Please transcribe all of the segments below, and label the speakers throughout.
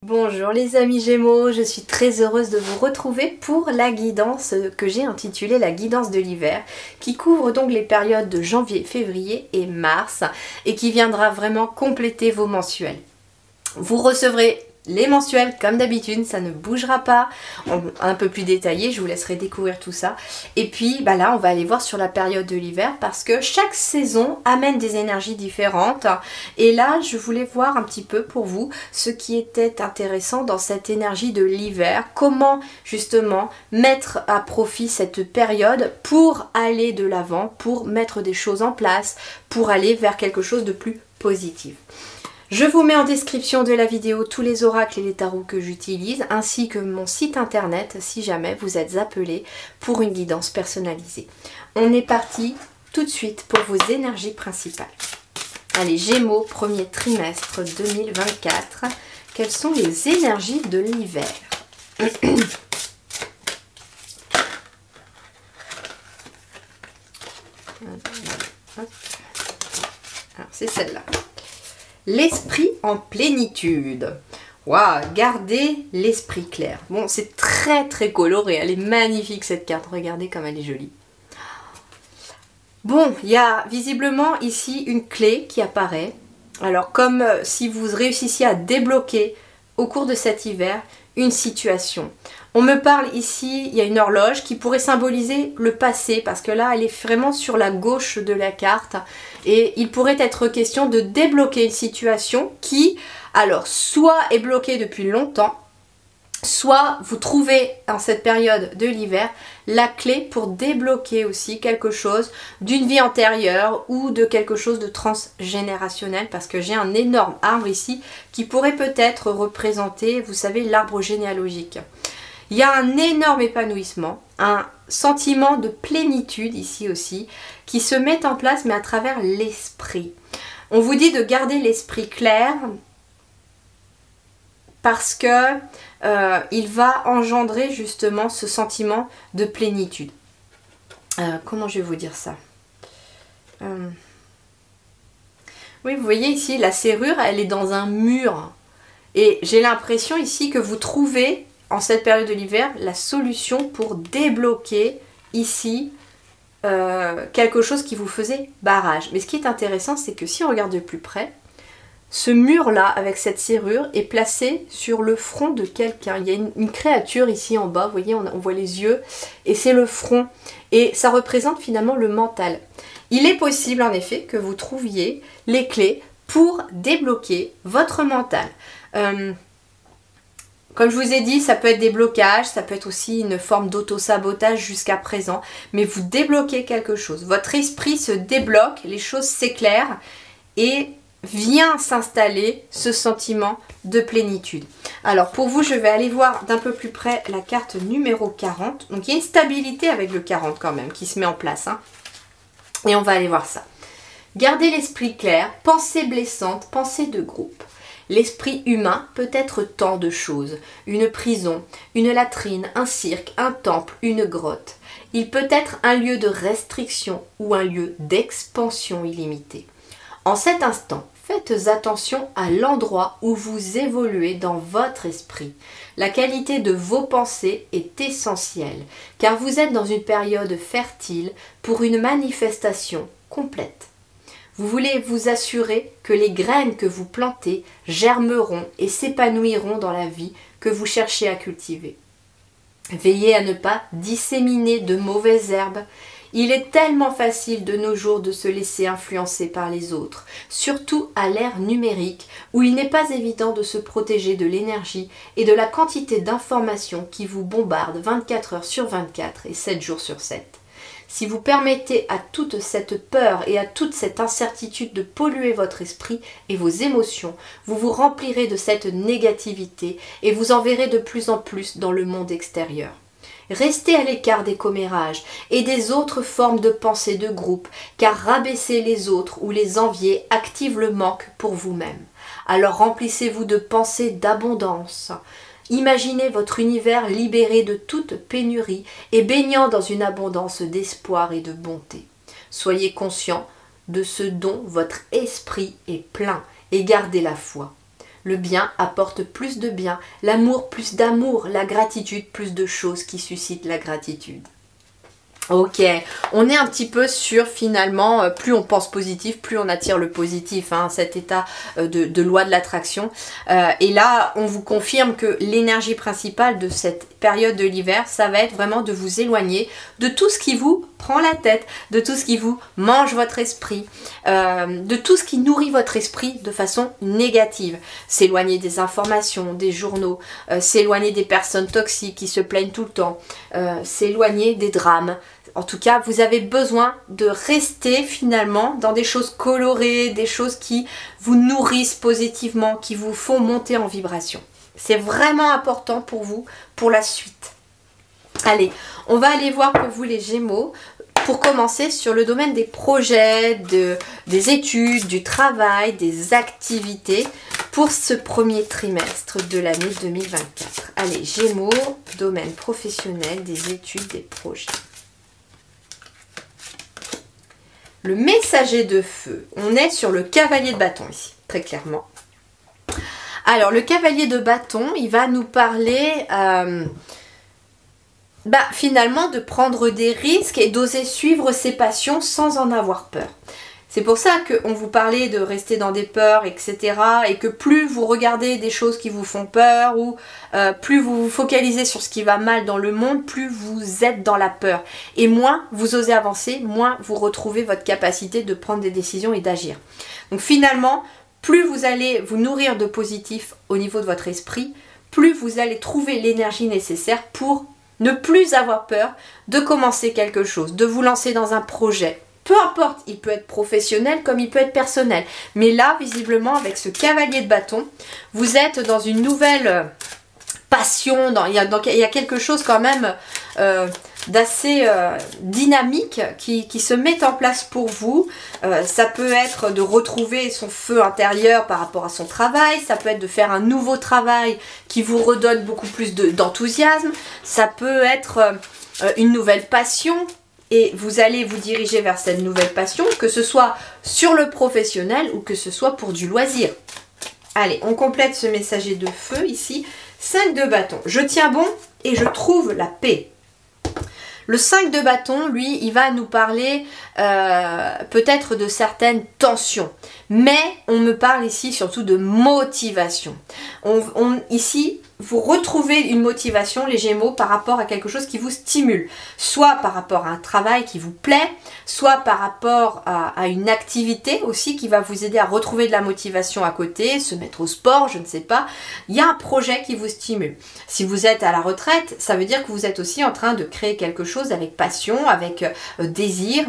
Speaker 1: Bonjour les amis Gémeaux, je suis très heureuse de vous retrouver pour la guidance que j'ai intitulée la guidance de l'hiver, qui couvre donc les périodes de janvier, février et mars et qui viendra vraiment compléter vos mensuels. Vous recevrez les mensuels comme d'habitude, ça ne bougera pas, un peu plus détaillé, je vous laisserai découvrir tout ça. Et puis là on va aller voir sur la période de l'hiver parce que chaque saison amène des énergies différentes. Et là je voulais voir un petit peu pour vous ce qui était intéressant dans cette énergie de l'hiver. Comment justement mettre à profit cette période pour aller de l'avant, pour mettre des choses en place, pour aller vers quelque chose de plus positif. Je vous mets en description de la vidéo tous les oracles et les tarots que j'utilise, ainsi que mon site internet si jamais vous êtes appelé pour une guidance personnalisée. On est parti tout de suite pour vos énergies principales. Allez, Gémeaux, premier trimestre 2024. Quelles sont les énergies de l'hiver? Alors, c'est celle-là. L'esprit en plénitude. Waouh, gardez l'esprit clair. Bon, c'est très très coloré. Elle est magnifique cette carte. Regardez comme elle est jolie. Bon, il y a visiblement ici une clé qui apparaît. Alors, comme si vous réussissiez à débloquer au cours de cet hiver une situation. On me parle ici, il y a une horloge qui pourrait symboliser le passé parce que là, elle est vraiment sur la gauche de la carte et il pourrait être question de débloquer une situation qui, alors, soit est bloquée depuis longtemps, soit vous trouvez en cette période de l'hiver la clé pour débloquer aussi quelque chose d'une vie antérieure ou de quelque chose de transgénérationnel parce que j'ai un énorme arbre ici qui pourrait peut-être représenter, vous savez, l'arbre généalogique. Il y a un énorme épanouissement, un sentiment de plénitude ici aussi qui se met en place mais à travers l'esprit. On vous dit de garder l'esprit clair parce que il va engendrer justement ce sentiment de plénitude. Comment je vais vous dire ça? Oui, vous voyez ici, la serrure, elle est dans un mur. Et j'ai l'impression ici que vous trouvez, en cette période de l'hiver, la solution pour débloquer ici quelque chose qui vous faisait barrage. Mais ce qui est intéressant, c'est que si on regarde de plus près, ce mur-là, avec cette serrure, est placé sur le front de quelqu'un. Il y a une créature ici en bas, vous voyez, on voit les yeux, et c'est le front. Et ça représente finalement le mental. Il est possible, en effet, que vous trouviez les clés pour débloquer votre mental. Comme je vous ai dit, ça peut être des blocages, ça peut être aussi une forme d'auto-sabotage jusqu'à présent, mais vous débloquez quelque chose. Votre esprit se débloque, les choses s'éclairent, et vient s'installer ce sentiment de plénitude. Alors pour vous, je vais aller voir d'un peu plus près la carte numéro 40. Donc il y a une stabilité avec le 40 quand même qui se met en place. Et on va aller voir ça. Gardez l'esprit clair, pensée blessante, pensée de groupe. L'esprit humain peut être tant de choses. Une prison, une latrine, un cirque, un temple, une grotte. Il peut être un lieu de restriction ou un lieu d'expansion illimitée. En cet instant, faites attention à l'endroit où vous évoluez dans votre esprit. La qualité de vos pensées est essentielle, car vous êtes dans une période fertile pour une manifestation complète. Vous voulez vous assurer que les graines que vous plantez germeront et s'épanouiront dans la vie que vous cherchez à cultiver. Veillez à ne pas disséminer de mauvaises herbes. Il est tellement facile de nos jours de se laisser influencer par les autres, surtout à l'ère numérique où il n'est pas évident de se protéger de l'énergie et de la quantité d'informations qui vous bombardent 24 heures sur 24 et 7 jours sur 7. Si vous permettez à toute cette peur et à toute cette incertitude de polluer votre esprit et vos émotions, vous vous remplirez de cette négativité et vous en verrez de plus en plus dans le monde extérieur. Restez à l'écart des commérages et des autres formes de pensée de groupe, car rabaisser les autres ou les envier active le manque pour vous-même. Alors remplissez-vous de pensées d'abondance. Imaginez votre univers libéré de toute pénurie et baignant dans une abondance d'espoir et de bonté. soyez conscient de ce dont votre esprit est plein et gardez la foi. Le bien apporte plus de bien, l'amour plus d'amour, la gratitude plus de choses qui suscitent la gratitude. Ok, on est un petit peu sur finalement, plus on pense positif, plus on attire le positif, hein, cet état de loi de l'attraction. Et là, on vous confirme que l'énergie principale de cette période de l'hiver, ça va être vraiment de vous éloigner de tout ce qui vous prend la tête, de tout ce qui vous mange votre esprit, de tout ce qui nourrit votre esprit de façon négative. S'éloigner des informations, des journaux, s'éloigner des personnes toxiques qui se plaignent tout le temps, s'éloigner des drames. En tout cas, vous avez besoin de rester finalement dans des choses colorées, des choses qui vous nourrissent positivement, qui vous font monter en vibration. C'est vraiment important pour vous, pour la suite. Allez, on va aller voir pour vous les Gémeaux. Pour commencer sur le domaine des projets, des études, du travail, des activités pour ce premier trimestre de l'année 2024. Allez, Gémeaux, domaine professionnel, des études, des projets. Le messager de feu, on est sur le cavalier de bâton ici, très clairement. Alors, le cavalier de bâton, il va nous parler finalement de prendre des risques et d'oser suivre ses passions sans en avoir peur. C'est pour ça qu'on vous parlait de rester dans des peurs, etc. Et que plus vous regardez des choses qui vous font peur ou plus vous vous focalisez sur ce qui va mal dans le monde, plus vous êtes dans la peur. Et moins vous osez avancer, moins vous retrouvez votre capacité de prendre des décisions et d'agir. Donc finalement, plus vous allez vous nourrir de positif au niveau de votre esprit, plus vous allez trouver l'énergie nécessaire pour ne plus avoir peur de commencer quelque chose, de vous lancer dans un projet. Peu importe, il peut être professionnel comme il peut être personnel. Mais là, visiblement, avec ce cavalier de bâton, vous êtes dans une nouvelle passion. Il y a quelque chose quand même d'assez dynamique qui se met en place pour vous. Ça peut être de retrouver son feu intérieur par rapport à son travail. Ça peut être de faire un nouveau travail qui vous redonne beaucoup plus d'enthousiasme. Ça peut être une nouvelle passion. Et vous allez vous diriger vers cette nouvelle passion, que ce soit sur le professionnel ou que ce soit pour du loisir. Allez, on complète ce messager de feu ici. 5 de bâton. Je tiens bon et je trouve la paix. Le 5 de bâton, lui, il va nous parler peut-être de certaines tensions. Mais on me parle ici surtout de motivation. Ici, vous retrouvez une motivation, les Gémeaux, par rapport à quelque chose qui vous stimule. Soit par rapport à un travail qui vous plaît, soit par rapport à une activité aussi qui va vous aider à retrouver de la motivation à côté, se mettre au sport, je ne sais pas. Il y a un projet qui vous stimule. Si vous êtes à la retraite, ça veut dire que vous êtes aussi en train de créer quelque chose avec passion, avec désir.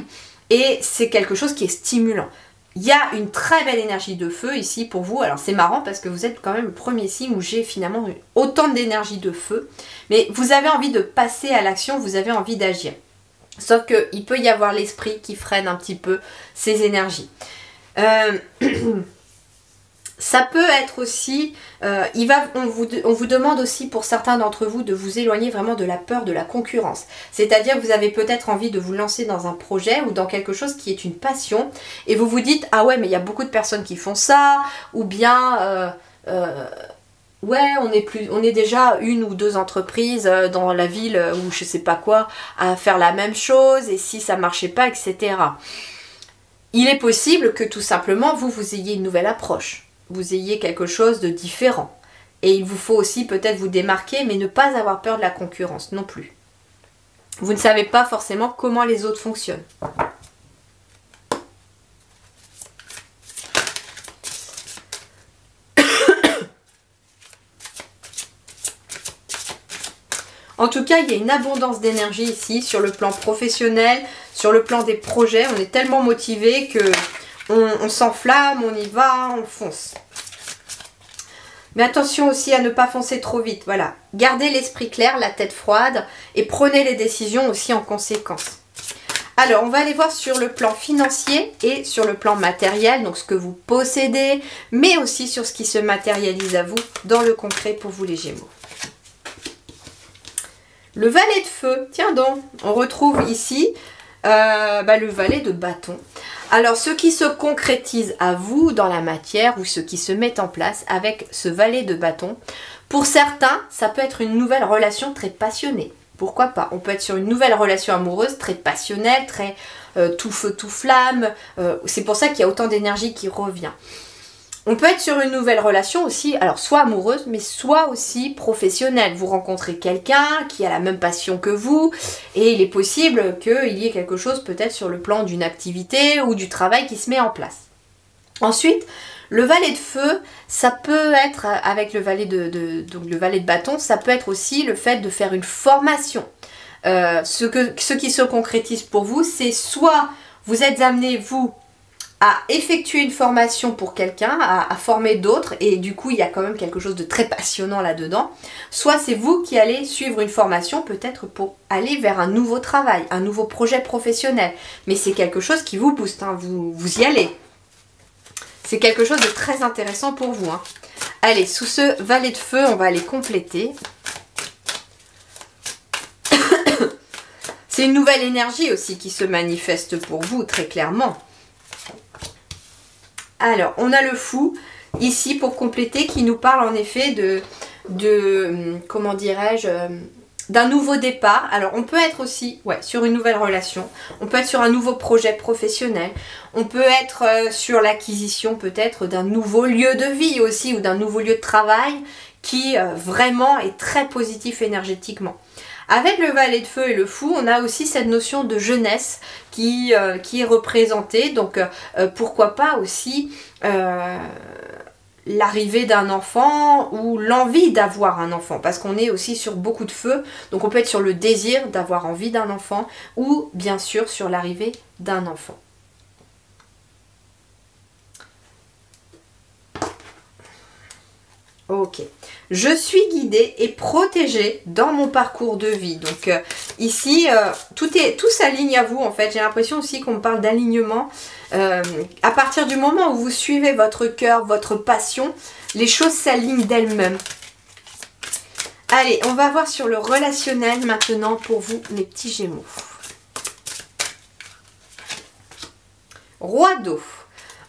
Speaker 1: Et c'est quelque chose qui est stimulant. Il y a une très belle énergie de feu ici pour vous. Alors c'est marrant parce que vous êtes quand même le premier signe où j'ai finalement autant d'énergie de feu. Mais vous avez envie de passer à l'action, vous avez envie d'agir. Sauf qu'il peut y avoir l'esprit qui freine un petit peu ces énergies. Ça peut être aussi, on vous demande aussi pour certains d'entre vous de vous éloigner vraiment de la peur de la concurrence. C'est-à-dire que vous avez peut-être envie de vous lancer dans un projet ou dans quelque chose qui est une passion et vous vous dites « Ah ouais, mais il y a beaucoup de personnes qui font ça » ou bien ouais, on est déjà 1 ou 2 entreprises dans la ville ou je sais pas quoi à faire la même chose et si ça marchait pas, etc. Il est possible que tout simplement vous ayez une nouvelle approche. Vous ayez quelque chose de différent. Et il vous faut aussi peut-être vous démarquer, mais ne pas avoir peur de la concurrence non plus. Vous ne savez pas forcément comment les autres fonctionnent. En tout cas, il y a une abondance d'énergie ici sur le plan professionnel, sur le plan des projets. On est tellement motivé que on s'enflamme, on y va, on fonce. Mais attention aussi à ne pas foncer trop vite. Voilà, gardez l'esprit clair, la tête froide et prenez les décisions aussi en conséquence. Alors, on va aller voir sur le plan financier et sur le plan matériel, donc ce que vous possédez, mais aussi sur ce qui se matérialise à vous dans le concret pour vous les Gémeaux. Le valet de feu, tiens donc, on retrouve ici le valet de bâton. Alors, ce qui se concrétise à vous dans la matière ou ce qui se met en place avec ce valet de bâton, pour certains, ça peut être une nouvelle relation très passionnée. Pourquoi pas? On peut être sur une nouvelle relation amoureuse très passionnelle, très tout feu, tout flamme. C'est pour ça qu'il y a autant d'énergie qui revient. On peut être sur une nouvelle relation aussi, alors soit amoureuse, mais soit aussi professionnelle. Vous rencontrez quelqu'un qui a la même passion que vous, et il est possible qu'il y ait quelque chose peut-être sur le plan d'une activité ou du travail qui se met en place. Ensuite, le valet de feu, ça peut être, avec le valet donc le valet de bâton, ça peut être aussi le fait de faire une formation. Ce qui se concrétise pour vous, c'est soit vous êtes amené, vous, à effectuer une formation pour quelqu'un, à former d'autres, et du coup il y a quand même quelque chose de très passionnant là-dedans, soit c'est vous qui allez suivre une formation peut-être pour aller vers un nouveau travail, un nouveau projet professionnel, mais c'est quelque chose qui vous booste, hein, vous y allez. C'est quelque chose de très intéressant pour vous. Hein. Allez, sous ce valet de feu, on va aller compléter. C'est une nouvelle énergie aussi qui se manifeste pour vous, très clairement. Alors, on a le fou, ici, pour compléter, qui nous parle en effet comment dirais-je, d'un nouveau départ. Alors, on peut être aussi sur une nouvelle relation, on peut être sur un nouveau projet professionnel, on peut être sur l'acquisition peut-être d'un nouveau lieu de vie aussi, ou d'un nouveau lieu de travail, qui vraiment est très positif énergétiquement. Avec le valet de feu et le fou, on a aussi cette notion de jeunesse qui est représentée. Donc pourquoi pas aussi l'arrivée d'un enfant ou l'envie d'avoir un enfant. Parce qu'on est aussi sur beaucoup de feu. Donc on peut être sur le désir d'avoir envie d'un enfant ou bien sûr sur l'arrivée d'un enfant. Ok, je suis guidée et protégée dans mon parcours de vie. Donc ici, tout s'aligne à vous en fait. J'ai l'impression aussi qu'on me parle d'alignement. À partir du moment où vous suivez votre cœur, votre passion, les choses s'alignent d'elles-mêmes. Allez, on va voir sur le relationnel maintenant pour vous, mes petits Gémeaux. Roi d'eau.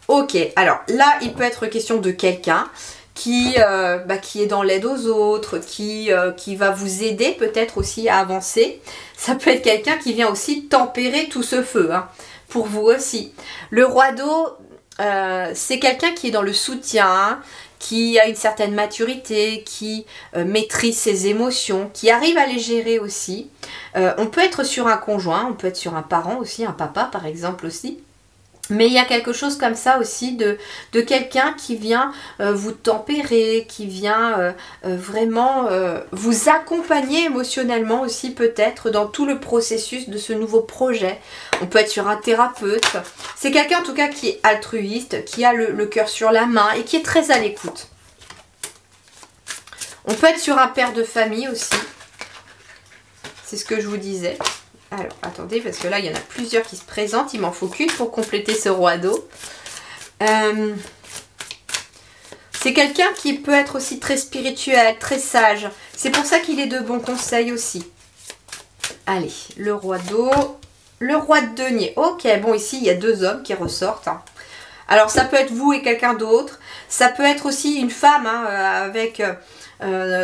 Speaker 1: Ok, alors là, il peut être question de quelqu'un qui est dans l'aide aux autres, qui va vous aider peut-être aussi à avancer. Ça peut être quelqu'un qui vient aussi tempérer tout ce feu, hein, pour vous aussi. Le roi d'eau, c'est quelqu'un qui est dans le soutien, qui a une certaine maturité, qui maîtrise ses émotions, qui arrive à les gérer aussi. On peut être sur un conjoint, on peut être sur un parent aussi, un papa par exemple aussi. Mais il y a quelque chose comme ça aussi de quelqu'un qui vient vous tempérer, qui vient vraiment vous accompagner émotionnellement aussi peut-être dans tout le processus de ce nouveau projet. On peut être sur un thérapeute. C'est quelqu'un en tout cas qui est altruiste, qui a le cœur sur la main et qui est très à l'écoute. On peut être sur un père de famille aussi. C'est ce que je vous disais. Alors, attendez, parce que là, il y en a plusieurs qui se présentent. Il m'en faut qu'une pour compléter ce roi d'eau. C'est quelqu'un qui peut être aussi très spirituel, très sage. C'est pour ça qu'il est de bons conseils aussi. Allez, le roi d'eau. Le roi de denier. Ok, bon, ici, il y a deux hommes qui ressortent. Hein. Alors, ça peut être vous et quelqu'un d'autre. Ça peut être aussi une femme, hein,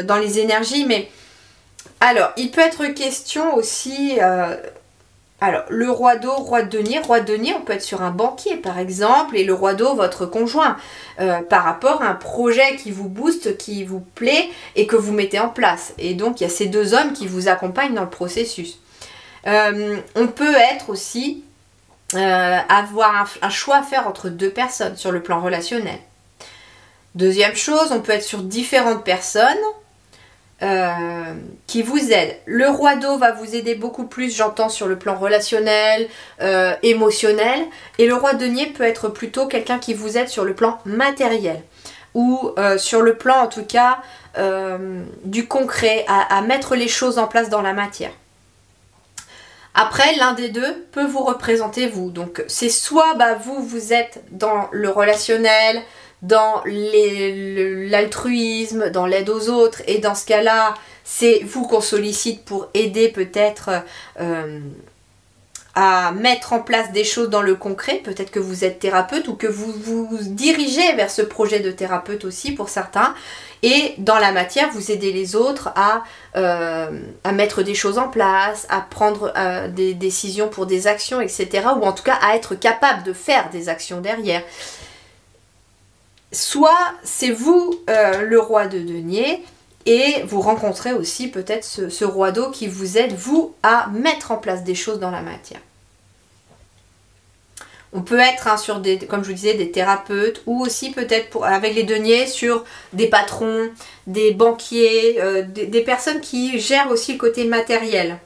Speaker 1: dans les énergies, mais... Alors, il peut être question aussi, alors le roi d'eau, roi de denier, on peut être sur un banquier par exemple, et le roi d'eau, votre conjoint, par rapport à un projet qui vous booste, qui vous plaît et que vous mettez en place. Et donc, il y a ces deux hommes qui vous accompagnent dans le processus. On peut être aussi, avoir un choix à faire entre deux personnes sur le plan relationnel. Deuxième chose, on peut être sur différentes personnes, qui vous aide. Le roi d'eau va vous aider beaucoup plus, j'entends, sur le plan relationnel, émotionnel. Et le roi de denier peut être plutôt quelqu'un qui vous aide sur le plan matériel. Ou sur le plan, en tout cas, du concret, à mettre les choses en place dans la matière. Après, l'un des deux peut vous représenter vous. Donc, c'est soit vous êtes dans le relationnel, dans l'altruisme, dans l'aide aux autres, et dans ce cas-là, c'est vous qu'on sollicite pour aider peut-être à mettre en place des choses dans le concret. Peut-être que vous êtes thérapeute ou que vous vous dirigez vers ce projet de thérapeute aussi pour certains. Et dans la matière, vous aidez les autres à mettre des choses en place, à prendre des décisions pour des actions, etc. Ou en tout cas à être capable de faire des actions derrière. Soit c'est vous le roi de denier, et vous rencontrez aussi peut-être ce roi d'eau qui vous aide, vous, à mettre en place des choses dans la matière. On peut être sur des, comme je vous disais, des thérapeutes, ou aussi peut-être avec les deniers sur des patrons, des banquiers, des personnes qui gèrent aussi le côté matériel.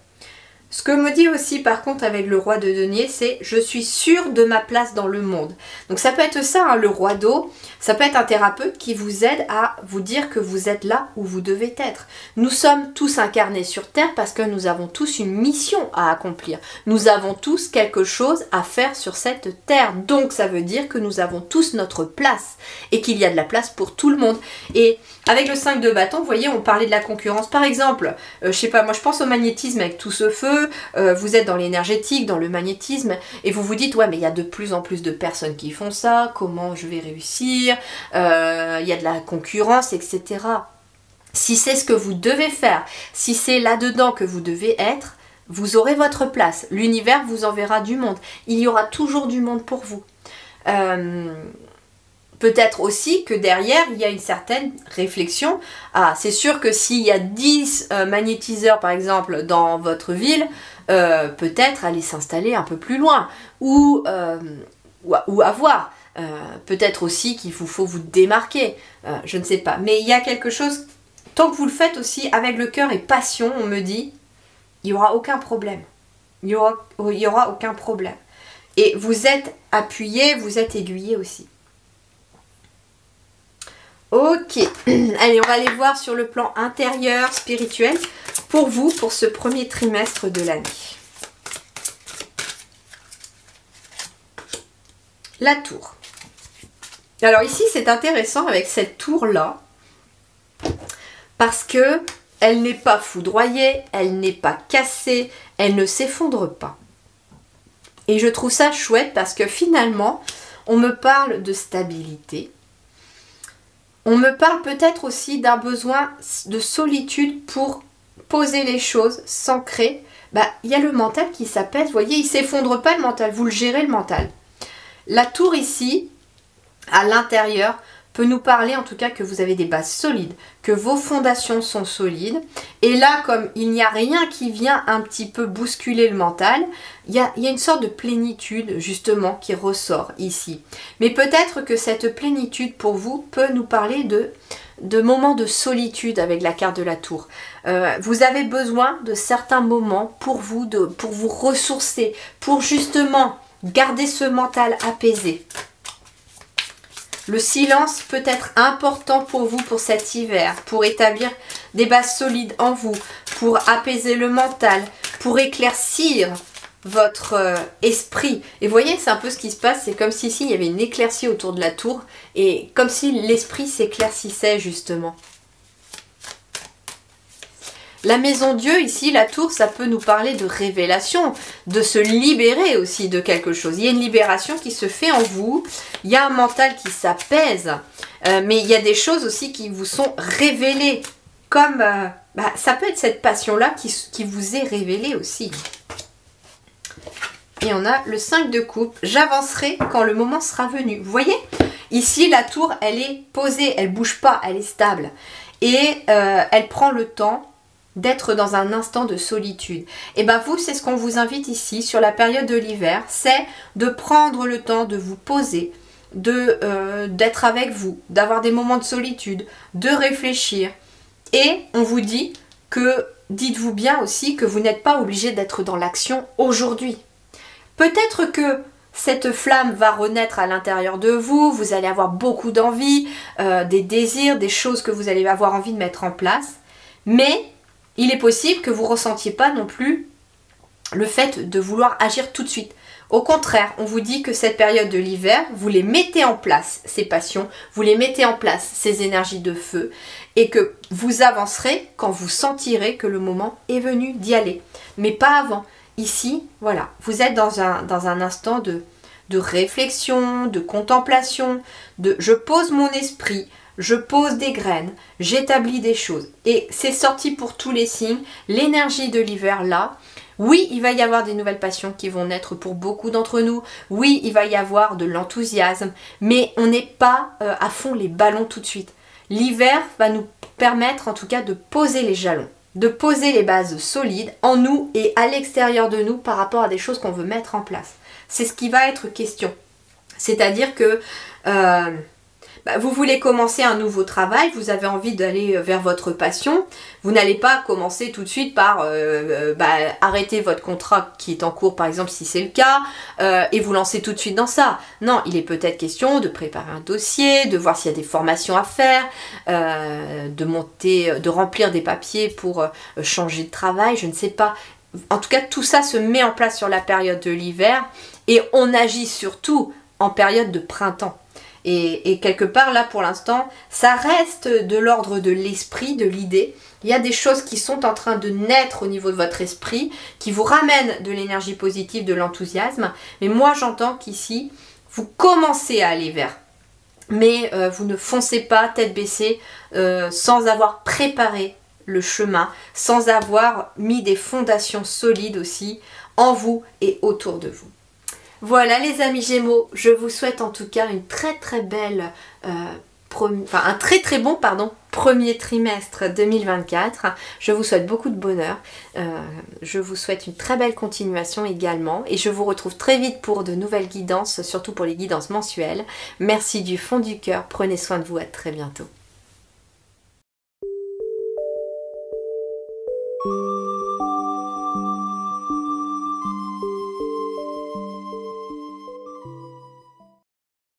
Speaker 1: Ce que me dit aussi par contre avec le roi de denier, c'est « je suis sûre de ma place dans le monde ». Donc ça peut être ça, hein, le roi d'eau, ça peut être un thérapeute qui vous aide à vous dire que vous êtes là où vous devez être. Nous sommes tous incarnés sur Terre parce que nous avons tous une mission à accomplir. Nous avons tous quelque chose à faire sur cette Terre. Donc ça veut dire que nous avons tous notre place et qu'il y a de la place pour tout le monde. Et avec le 5 de bâton, vous voyez, on parlait de la concurrence. Par exemple, je sais pas, moi je pense au magnétisme avec tout ce feu. Vous êtes dans l'énergétique, dans le magnétisme, et vous vous dites, ouais, mais il y a de plus en plus de personnes qui font ça, comment je vais réussir, il y a de la concurrence, etc. Si c'est ce que vous devez faire, si c'est là-dedans que vous devez être, vous aurez votre place. L'univers vous enverra du monde. Il y aura toujours du monde pour vous. Peut-être aussi que derrière, il y a une certaine réflexion. Ah, c'est sûr que s'il y a 10 magnétiseurs, par exemple, dans votre ville, peut-être aller s'installer un peu plus loin. Ou avoir. Peut-être aussi qu'il faut vous démarquer. Je ne sais pas. Mais il y a quelque chose, tant que vous le faites aussi avec le cœur et passion, on me dit, il n'y aura aucun problème. Il y aura aucun problème. Et vous êtes appuyé, vous êtes aiguillé aussi. Ok, allez, on va aller voir sur le plan intérieur, spirituel, pour vous, pour ce premier trimestre de l'année. La tour. Alors ici, c'est intéressant avec cette tour-là, parce que elle n'est pas foudroyée, elle n'est pas cassée, elle ne s'effondre pas. Et je trouve ça chouette parce que finalement, on me parle de stabilité. On me parle peut-être aussi d'un besoin de solitude pour poser les choses, s'ancrer. Bah, il y a le mental qui s'apaise, vous voyez, il ne s'effondre pas le mental, vous le gérez le mental. La tour ici, à l'intérieur, peut nous parler en tout cas que vous avez des bases solides, que vos fondations sont solides. Et là, comme il n'y a rien qui vient un petit peu bousculer le mental, il y a une sorte de plénitude justement qui ressort ici. Mais peut-être que cette plénitude pour vous peut nous parler de moments de solitude avec la carte de la tour. Vous avez besoin de certains moments pour vous ressourcer, pour justement garder ce mental apaisé. Le silence peut être important pour vous pour cet hiver, pour établir des bases solides en vous, pour apaiser le mental, pour éclaircir votre esprit. Et vous voyez, c'est un peu ce qui se passe, c'est comme si ici il y avait une éclaircie autour de la tour, et comme si l'esprit s'éclaircissait justement. La maison Dieu, ici, la tour, ça peut nous parler de révélation, de se libérer aussi de quelque chose. Il y a une libération qui se fait en vous, il y a un mental qui s'apaise, mais il y a des choses aussi qui vous sont révélées, comme ça peut être cette passion-là qui vous est révélée aussi. Et on a le 5 de coupe, j'avancerai quand le moment sera venu. Vous voyez, ici, la tour, elle est posée, elle ne bouge pas, elle est stable. Et elle prend le temps d'être dans un instant de solitude. Et bien vous, c'est ce qu'on vous invite ici sur la période de l'hiver, c'est de prendre le temps de vous poser, d'être avec vous, d'avoir des moments de solitude, de réfléchir. Et on vous dit que, dites-vous bien aussi que vous n'êtes pas obligé d'être dans l'action aujourd'hui. Peut-être que cette flamme va renaître à l'intérieur de vous, vous allez avoir beaucoup d'envie, des désirs, des choses que vous allez avoir envie de mettre en place, mais il est possible que vous ne ressentiez pas non plus le fait de vouloir agir tout de suite. Au contraire, on vous dit que cette période de l'hiver, vous les mettez en place, ces passions, vous les mettez en place, ces énergies de feu, et que vous avancerez quand vous sentirez que le moment est venu d'y aller. Mais pas avant. ici, voilà, vous êtes dans un instant de réflexion, de contemplation, de je pose mon esprit, je pose des graines, j'établis des choses. Et c'est sorti pour tous les signes. L'énergie de l'hiver là, oui, il va y avoir des nouvelles passions qui vont naître pour beaucoup d'entre nous. Oui, il va y avoir de l'enthousiasme, mais on n'est pas à fond les ballons tout de suite. L'hiver va nous permettre en tout cas de poser les jalons, de poser les bases solides en nous et à l'extérieur de nous par rapport à des choses qu'on veut mettre en place. C'est ce qui va être question. C'est-à-dire que vous voulez commencer un nouveau travail, vous avez envie d'aller vers votre passion, vous n'allez pas commencer tout de suite par arrêter votre contrat qui est en cours par exemple si c'est le cas et vous lancer tout de suite dans ça. Non, il est peut-être question de préparer un dossier, de voir s'il y a des formations à faire, de remplir des papiers pour changer de travail, je ne sais pas. En tout cas, tout ça se met en place sur la période de l'hiver et on agit surtout en période de printemps. Et quelque part, là, pour l'instant, ça reste de l'ordre de l'esprit, de l'idée. Il y a des choses qui sont en train de naître au niveau de votre esprit, qui vous ramènent de l'énergie positive, de l'enthousiasme. Mais moi, j'entends qu'ici, vous commencez à aller vers. Mais vous ne foncez pas tête baissée sans avoir préparé le chemin, sans avoir mis des fondations solides aussi en vous et autour de vous. Voilà les amis Gémeaux, je vous souhaite en tout cas une très très belle, un très très bon premier trimestre 2024. Je vous souhaite beaucoup de bonheur, je vous souhaite une très belle continuation également et je vous retrouve très vite pour de nouvelles guidances, surtout pour les guidances mensuelles. Merci du fond du cœur, prenez soin de vous, à très bientôt.